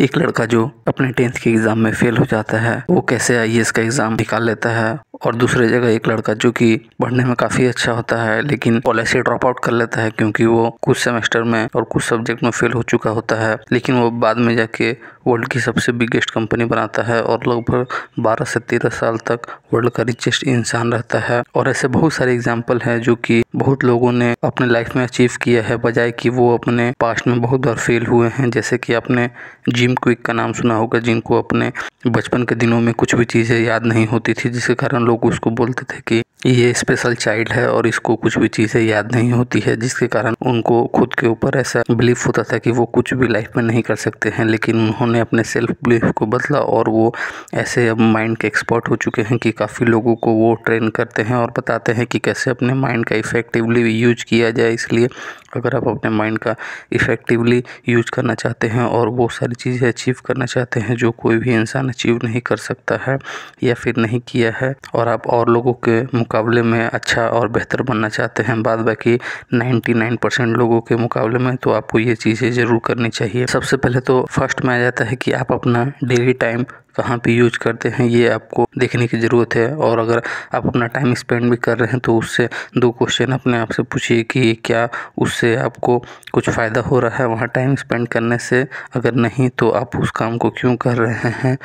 एक लड़का जो अपने 10th के एग्ज़ाम में फेल हो जाता है वो कैसे आईएएस का एग्ज़ाम निकाल लेता है। और दूसरे जगह एक लड़का जो कि पढ़ने में काफ़ी अच्छा होता है लेकिन कॉलेज से ड्रॉप आउट कर लेता है क्योंकि वो कुछ सेमेस्टर में और कुछ सब्जेक्ट में फेल हो चुका होता है, लेकिन वो बाद में जाके वर्ल्ड की सबसे बिगेस्ट कंपनी बनाता है और लगभग 12 से 13 साल तक वर्ल्ड का रिचेस्ट इंसान रहता है। और ऐसे बहुत सारे एग्जाम्पल हैं जो कि बहुत लोगों ने अपने लाइफ में अचीव किया है बजाय कि वो अपने पास्ट में बहुत बार फेल हुए हैं। जैसे कि आपने जिम क्विक का नाम सुना होगा, जिनको अपने बचपन के दिनों में कुछ भी चीज़ें याद नहीं होती थी, जिसके कारण लोग उसको बोलते थे कि ये स्पेशल चाइल्ड है और इसको कुछ भी चीज़ें याद नहीं होती है, जिसके कारण उनको खुद के ऊपर ऐसा बिलीफ होता था कि वो कुछ भी लाइफ में नहीं कर सकते हैं। लेकिन उन्होंने अपने सेल्फ बिलीफ को बदला और वो ऐसे अब माइंड के एक्सपर्ट हो चुके हैं कि काफ़ी लोगों को वो ट्रेन करते हैं और बताते हैं कि कैसे अपने माइंड का इफ़ेक्टिवली यूज किया जाए। इसलिए अगर आप अपने माइंड का इफ़ेक्टिवली यूज करना चाहते हैं और वो सारी चीज़ें अचीव करना चाहते हैं जो कोई भी इंसान अचीव नहीं कर सकता है या फिर नहीं किया है, और आप और लोगों के मुकाबले में अच्छा और बेहतर बनना चाहते हैं बाद बाकी 99% लोगों के मुकाबले में, तो आपको ये चीज़ें ज़रूर करनी चाहिए। सबसे पहले तो फर्स्ट में आ जाता है कि आप अपना डेली टाइम कहाँ पे यूज करते हैं, ये आपको देखने की ज़रूरत है। और अगर आप अपना टाइम स्पेंड भी कर रहे हैं तो उससे 2 क्वेश्चन अपने आप से पूछिए कि क्या उससे आपको कुछ फ़ायदा हो रहा है वहाँ टाइम स्पेंड करने से। अगर नहीं तो आप उस काम को क्यों कर रहे हैं।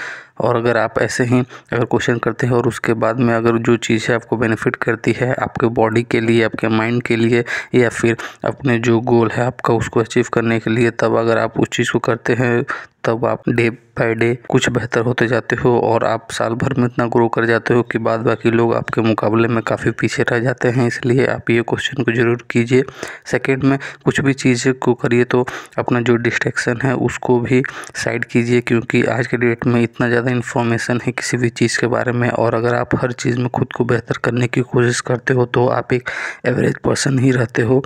और अगर आप ऐसे ही अगर क्वेश्चन करते हैं और उसके बाद में अगर जो चीज़ें आपको बेनिफिट करती है आपके बॉडी के लिए, आपके माइंड के लिए, या फिर अपने जो गोल है आपका उसको अचीव करने के लिए, तब अगर आप उस चीज़ को करते हैं तब आप डे बाय डे कुछ बेहतर होते जाते हो और आप साल भर में इतना ग्रो कर जाते हो कि बाद बाकी लोग आपके मुकाबले में काफ़ी पीछे रह जाते हैं। इसलिए आप ये क्वेश्चन को ज़रूर कीजिए। सेकंड में कुछ भी चीज़ को करिए तो अपना जो डिस्ट्रैक्शन है उसको भी साइड कीजिए, क्योंकि आज के डेट में इतना ज़्यादा इन्फॉर्मेशन है किसी भी चीज़ के बारे में, और अगर आप हर चीज़ में खुद को बेहतर करने की कोशिश करते हो तो आप एक एवरेज पर्सन ही रहते हो।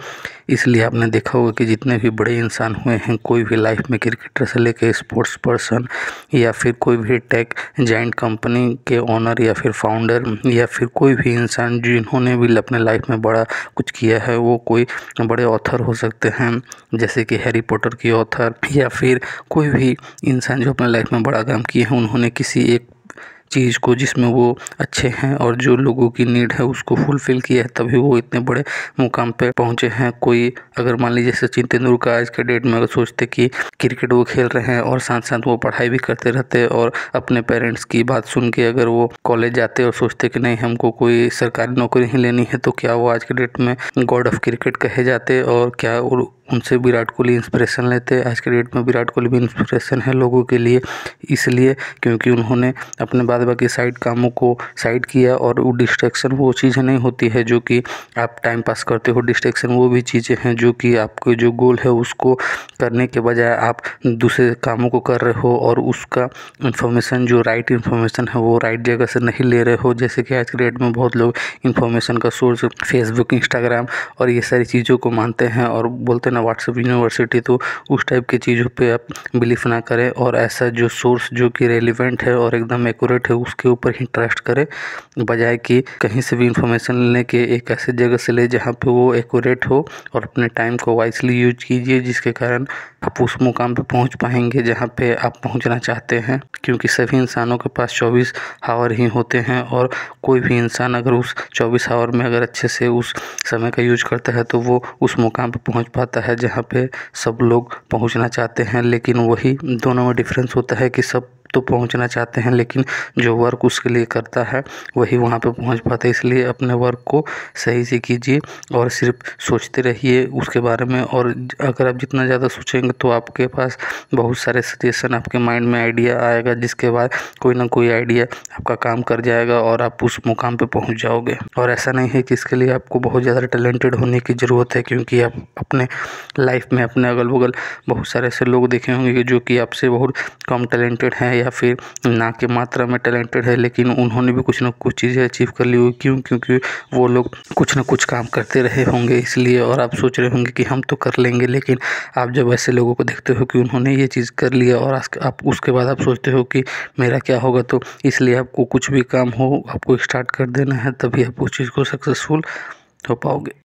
इसलिए आपने देखा होगा कि जितने भी बड़े इंसान हुए हैं, कोई भी लाइफ में क्रिकेटर से लेकर स्पोर्ट्स पर्सन या फिर कोई भी टेक जाइंट कंपनी के ओनर या फिर फाउंडर या फिर कोई भी इंसान जिन्होंने भी अपने लाइफ में बड़ा कुछ किया है, वो कोई बड़े ऑथर हो सकते हैं जैसे कि हैरी पॉटर के ऑथर, या फिर कोई भी इंसान जो अपने लाइफ में बड़ा काम किए हैं, उन्होंने किसी एक चीज़ को जिसमें वो अच्छे हैं और जो लोगों की नीड है उसको फुलफ़िल किया है, तभी वो इतने बड़े मुकाम पे पहुँचे हैं। कोई अगर मान लीजिए सचिन तेंदुलकर आज के डेट में अगर सोचते कि क्रिकेट वो खेल रहे हैं और साथ साथ वो पढ़ाई भी करते रहते और अपने पेरेंट्स की बात सुन के अगर वो कॉलेज जाते और सोचते कि नहीं हमको कोई सरकारी नौकरी ही लेनी है, तो क्या वो आज के डेट में गॉड ऑफ क्रिकेट कहे जाते और क्या उनसे विराट कोहली इंस्पिरेशन लेते। आज के डेट में विराट कोहली भी इंस्पिरेशन है लोगों के लिए, इसलिए क्योंकि उन्होंने अपने बाद बाकी साइड कामों को साइड किया। और वो डिस्ट्रैक्शन वो चीज़ें नहीं होती है जो कि आप टाइम पास करते हो, डिस्ट्रैक्शन वो भी चीज़ें हैं जो कि आपके जो गोल है उसको करने के बजाय आप दूसरे कामों को कर रहे हो और उसका इन्फॉर्मेशन जो राइट इन्फॉर्मेशन है वो राइट जगह से नहीं ले रहे हो। जैसे कि आज के डेट में बहुत लोग इन्फॉर्मेशन का सोर्स फेसबुक, इंस्टाग्राम और ये सारी चीज़ों को मानते हैं और बोलते हैं ना व्हाट्सएप यूनिवर्सिटी, तो उस टाइप की चीज़ों पे आप बिलीव ना करें और ऐसा जो सोर्स जो कि रेलिवेंट है और एकदम एक्यूरेट है उसके ऊपर ही ट्रस्ट करें, बजाय कि कहीं से भी इंफॉर्मेशन लेने के एक ऐसे जगह से ले जहाँ पे वो एक्यूरेट हो। और अपने टाइम को वाइसली यूज कीजिए जिसके कारण आप उस मुकाम पे पहुँच पाएंगे जहाँ पे आप पहुँचना चाहते हैं, क्योंकि सभी इंसानों के पास 24 आवर ही होते हैं और कोई भी इंसान अगर उस 24 आवर में अगर अच्छे से उस समय का यूज करता है तो वो उस मुकाम पे पहुँच पाता है जहाँ पे सब लोग पहुँचना चाहते हैं। लेकिन वही दोनों में डिफरेंस होता है कि सब तो पहुंचना चाहते हैं लेकिन जो वर्क उसके लिए करता है वही वहां पे पहुंच पाता है। इसलिए अपने वर्क को सही से कीजिए और सिर्फ सोचते रहिए उसके बारे में, और अगर आप जितना ज़्यादा सोचेंगे तो आपके पास बहुत सारे सजेशन आपके माइंड में आइडिया आएगा, जिसके बाद कोई ना कोई आइडिया आपका काम कर जाएगा और आप उस मुकाम पे पहुंच जाओगे। और ऐसा नहीं है कि इसके लिए आपको बहुत ज़्यादा टैलेंटेड होने की ज़रूरत है, क्योंकि आप अपने लाइफ में अपने अगल बगल बहुत सारे ऐसे लोग देखे होंगे कि जो कि आपसे बहुत कम टैलेंटेड हैं या फिर ना के मात्रा में टैलेंटेड है, लेकिन उन्होंने भी कुछ ना कुछ चीज़ें अचीव कर ली होगी। क्यों? क्योंकि वो लोग कुछ ना कुछ काम करते रहे होंगे इसलिए। और आप सोच रहे होंगे कि हम तो कर लेंगे, लेकिन आप जब ऐसे लोगों को देखते हो कि उन्होंने ये चीज़ कर लिया और आप उसके बाद आप सोचते हो कि मेरा क्या होगा, तो इसलिए आपको कुछ भी काम हो आपको स्टार्ट कर देना है, तभी आप उस चीज़ को सक्सेसफुल हो पाओगे।